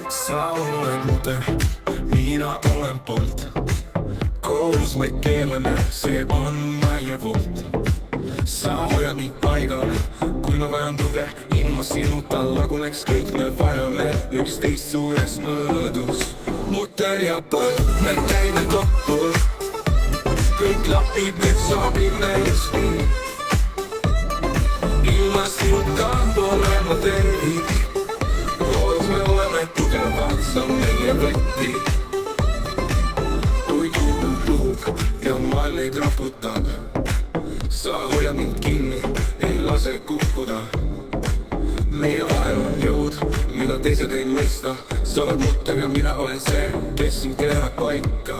Sa oled mude, mina olen polt. Koos me keelame, see on meie poolt. Sa hoiad mind paigal, kui ma vajan tuge. Ilma sinuta laguneks kõik, me vajame üksteist suures mõõdus. Mutter ja põld, me käime kokku. Kõik klapib, me sobime just nii. Ilma sinuta pole ma tervik. Koos me oleme tugevad, see on meie võti. Kui tuulub ja malleid raputab, sa hoiad mind kinni, ei lase kukkuda. Meie vahel on jõud, mida teised ei mõista. Sa oled mutter ja mina olen see, kes sind keerab paika.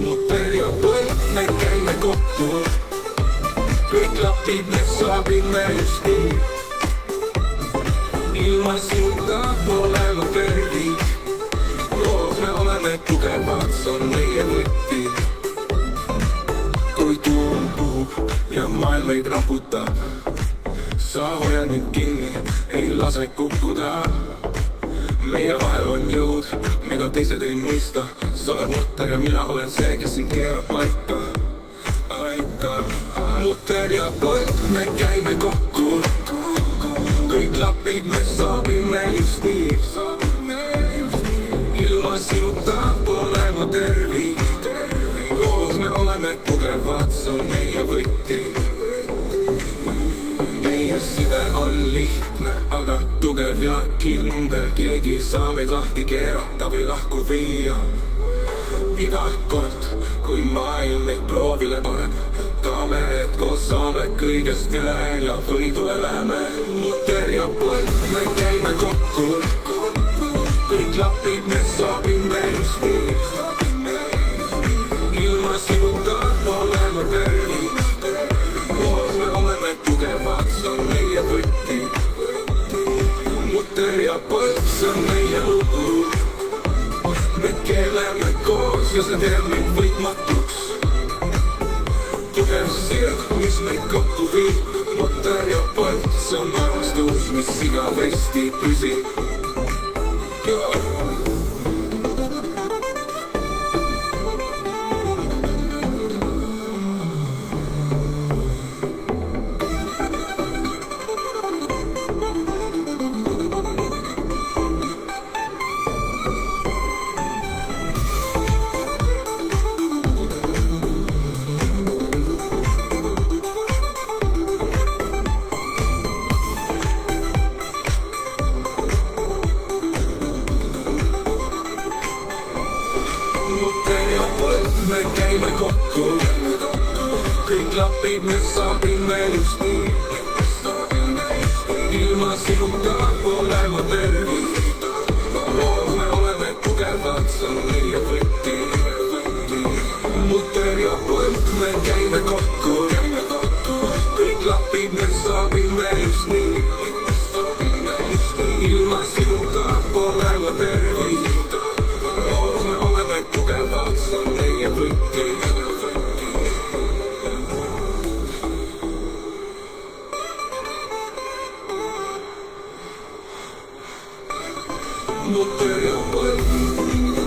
Mutter ja põld, me käime kokku. Kõik klapib, me sobime just nii. Ilma sinuta pole ma tervik. Koos me oleme tugevad, see on meie võti. Kui tuul puhub ja maailm meid raputab, sa hoiad mind kinni, ei lase kukkuda. Meie vahel on jõud, mida teised ei mõista. Sa oled mutter ja mina olen see, kes sind keerab paika. Mutter ja põld, me käime kokku. Kõik klapib, me sobime just nii. Ilma sinuta pole ma tervik. Koos me oleme tugevad, see on meie võti. Meie side on lihtne, aga tugev ja kindel. Keegi saa meid lahti keerata või lahku viia. Iga kord, kui maailm meid proovile paneb, tahame, et koos saame kõigest üle ja võidule läheme. Mutter ja põld, me käime kokku. Kõik klapib, me sobime just nii. Ilma sinuta pole ma tervik. Koos me oleme tugevad, see on meie võti. Mutter ja põld, see on meie lugu. Me keeleme koos ja see teeb meid võitmatuks. Tugev sirg, mis meid kokku viib. Mutter ja põld, see on armastus, mis igavesti püsib. Me käime kokku. Kõik klapib, me sobime just nii. Ilma sinuta pole ma tervik. Koos me oleme tugevad, see on meie võti. Mutter ja põld, me käime kokku. Kõik klapib, me sobime just nii. Ilma sinuta pole ma tervik. Koos me oleme tugevad, see on meie võti. Mutter ja põld.